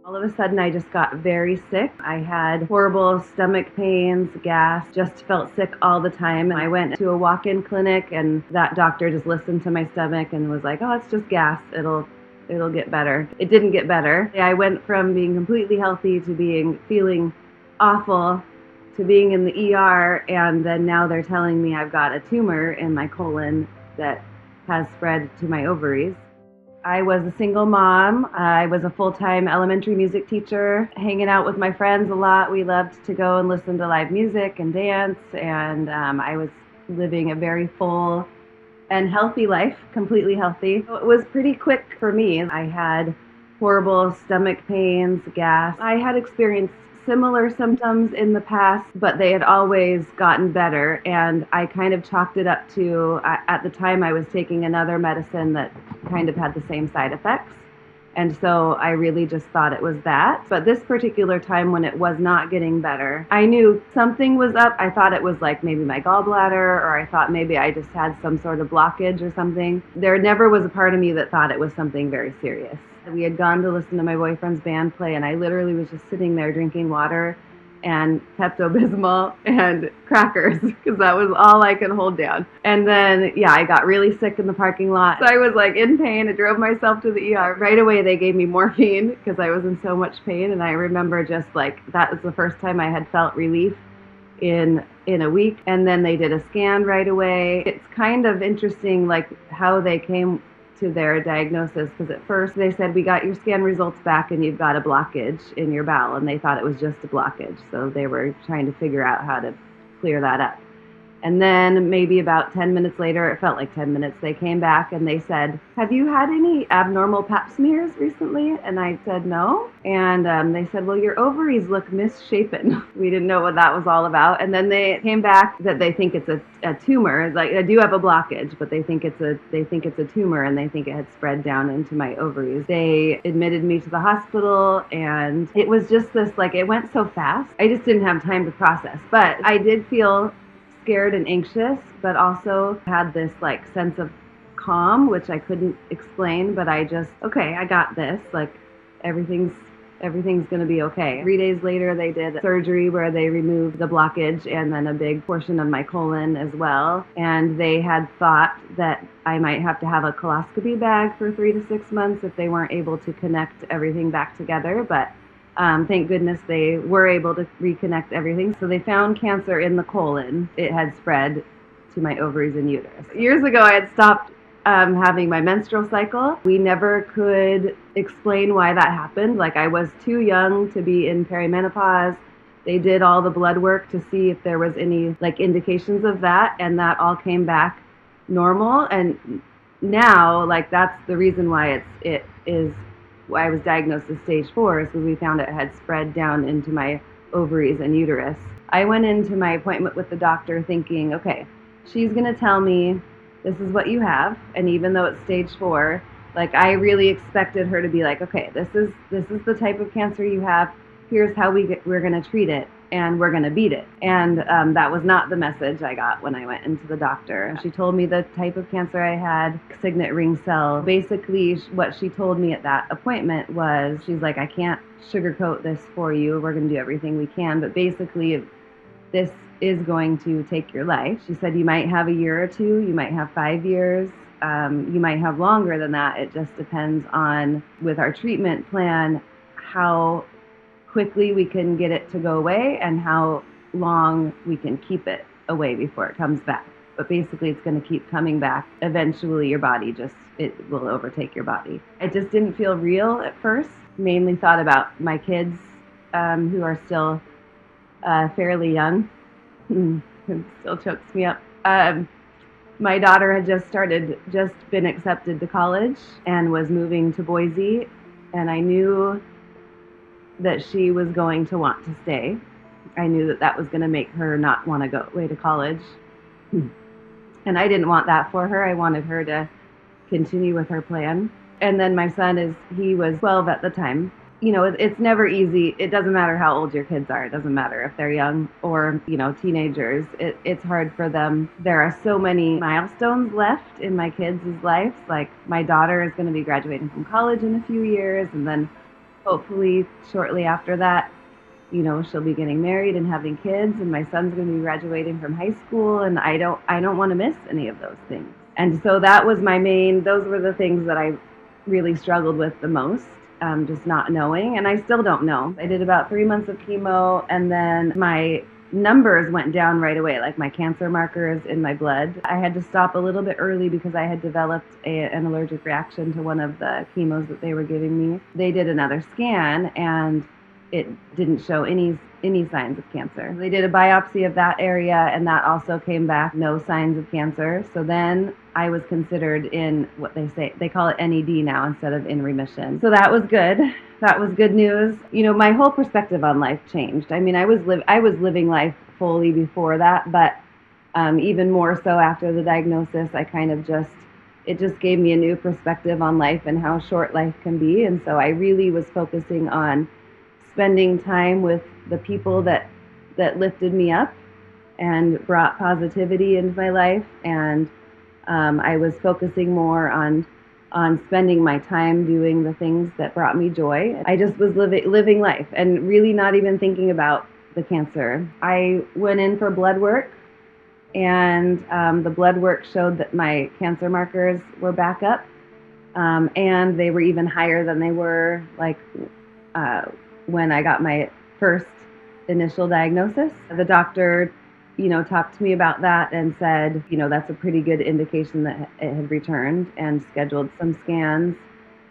All of a sudden, I just got very sick. I had horrible stomach pains, gas, just felt sick all the time. I went to a walk-in clinic, and that doctor just listened to my stomach and was like, "Oh, it's just gas. It'll get better." It didn't get better. I went from being completely healthy to feeling awful to being in the ER, and then now they're telling me I've got a tumor in my colon that has spread to my ovaries. I was a single mom. I was a full-time elementary music teacher, hanging out with my friends a lot. We loved to go and listen to live music and dance, and I was living a very full and healthy life, completely healthy. So it was pretty quick for me. I had horrible stomach pains, gas. I had experienced similar symptoms in the past, but they had always gotten better, and I kind of chalked it up to, at the time I was taking another medicine that kind of had the same side effects, and so I really just thought it was that. But this particular time when it was not getting better, I knew something was up. I thought it was like maybe my gallbladder, or I thought maybe I just had some sort of blockage or something. There never was a part of me that thought it was something very serious. We had gone to listen to my boyfriend's band play, and I literally was just sitting there drinking water and Pepto-Bismol and crackers, because that was all I could hold down. And then, yeah, I got really sick in the parking lot. So I was like in pain. I drove myself to the ER. Right away, they gave me morphine because I was in so much pain. And I remember just like, that was the first time I had felt relief in a week. And then they did a scan right away. It's kind of interesting, like how they came to their diagnosis, because at first they said, "We got your scan results back and you've got a blockage in your bowel," and they thought it was just a blockage, so they were trying to figure out how to clear that up. And then maybe about 10 minutes later, it felt like 10 minutes, they came back and they said, "Have you had any abnormal pap smears recently?" And I said, "No." And they said, "Well, your ovaries look misshapen." We didn't know what that was all about. And then they came back that they think it's a tumor. Like, I do have a blockage, but they think it's a tumor, and they think it had spread down into my ovaries. They admitted me to the hospital, and it was just this, like, it went so fast. I just didn't have time to process. But I did feel scared and anxious, but also had this like sense of calm, which I couldn't explain, but I just, okay, I got this, like everything's gonna be okay. 3 days later, they did surgery where they removed the blockage and then a big portion of my colon as well. And they had thought that I might have to have a coloscopy bag for 3 to 6 months if they weren't able to connect everything back together, but thank goodness they were able to reconnect everything. So they found cancer in the colon. It had spread to my ovaries and uterus. Years ago, I had stopped having my menstrual cycle. We never could explain why that happened. Like, I was too young to be in perimenopause. They did all the blood work to see if there was any like indications of that, and that all came back normal. And now, like, that's the reason why why I was diagnosed as stage 4, is because we found it had spread down into my ovaries and uterus. I went into my appointment with the doctor thinking, okay, she's going to tell me this is what you have, and even though it's stage 4, like, I really expected her to be like, okay, this is the type of cancer you have. Here's how we're going to treat it, and we're going to beat it. And that was not the message I got when I went into the doctor. She told me the type of cancer I had, signet ring cell. Basically, what she told me at that appointment was, she's like, "I can't sugarcoat this for you. We're going to do everything we can, but basically, this is going to take your life." She said, "You might have a year or two, you might have 5 years, you might have longer than that. It just depends on, with our treatment plan, how quickly we can get it to go away and how long we can keep it away before it comes back. But basically, it's going to keep coming back. Eventually, your body it will overtake your body." It just didn't feel real at first. Mainly thought about my kids, who are still fairly young. It still chokes me up. My daughter had just been accepted to college and was moving to Boise, and I knew that she was going to want to stay. I knew that that was going to make her not want to go away to college. And I didn't want that for her. I wanted her to continue with her plan. And then my son he was 12 at the time. You know, it's never easy. It doesn't matter how old your kids are. It doesn't matter if they're young or, you know, teenagers. It's hard for them. There are so many milestones left in my kids' lives. Like, my daughter is going to be graduating from college in a few years, and then hopefully shortly after that, she'll be getting married and having kids, and my son's going to be graduating from high school, and I don't want to miss any of those things. And so that was those were the things that I really struggled with the most, just not knowing, and I still don't know. I did about 3 months of chemo, and then my numbers went down right away, like my cancer markers in my blood. I had to stop a little bit early because I had developed an allergic reaction to one of the chemos that they were giving me. They did another scan, and it didn't show any signs of cancer. They did a biopsy of that area, and that also came back no signs of cancer. So then I was considered in what they call it NED now instead of in remission. So that was good. That was good news. My whole perspective on life changed. I mean, I was living life fully before that, but even more so after the diagnosis, it just gave me a new perspective on life and how short life can be. And so I really was focusing on spending time with the people that lifted me up and brought positivity into my life, and I was focusing more on spending my time doing the things that brought me joy. I just was living life and really not even thinking about the cancer. I went in for blood work, and the blood work showed that my cancer markers were back up, and they were even higher than they were when I got my first initial diagnosis. The doctor, talked to me about that and said, that's a pretty good indication that it had returned, and scheduled some scans.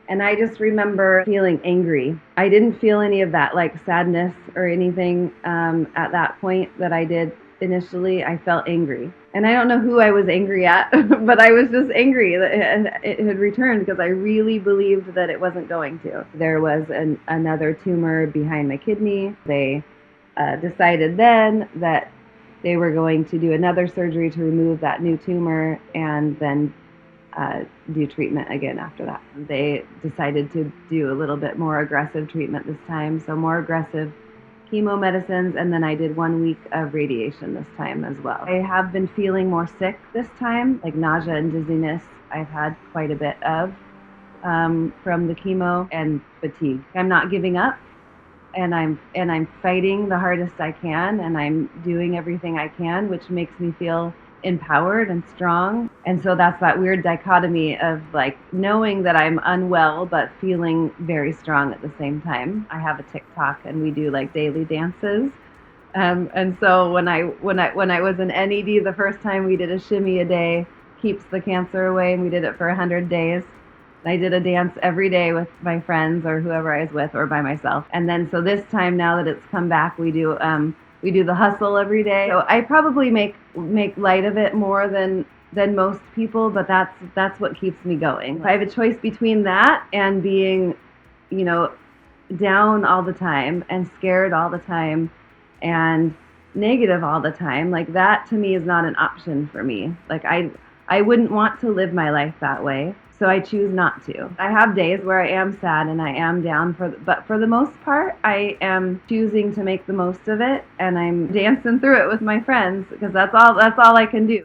And I just remember feeling angry. I didn't feel any of that sadness or anything at that point that I did initially. I felt angry. And I don't know who I was angry at, but I was just angry that it had returned because I really believed that it wasn't going to. There was another tumor behind my kidney. They decided then that they were going to do another surgery to remove that new tumor and then do treatment again after that. They decided to do a little bit more aggressive treatment this time, so more aggressive chemo medicines, and then I did 1 week of radiation this time as well. I have been feeling more sick this time, like nausea and dizziness. I've had quite a bit of from the chemo, and fatigue. I'm not giving up, and I'm fighting the hardest I can, and I'm doing everything I can, which makes me feel empowered and strong. And so that's that weird dichotomy of knowing that I'm unwell but feeling very strong at the same time. I have a TikTok, and we do daily dances. And so when I was in NED the first time, we did a shimmy a day, keeps the cancer away, and we did it for 100 days. I did a dance every day with my friends or whoever I was with, or by myself. And then so this time, now that it's come back, we do the hustle every day. So I probably make light of it more than most people, but that's what keeps me going. If I have a choice between that and being, down all the time and scared all the time and negative all the time, that to me is not an option for me. I wouldn't want to live my life that way. So I choose not to. I have days where I am sad and I am down, but for the most part, I am choosing to make the most of it, and I'm dancing through it with my friends because that's all I can do.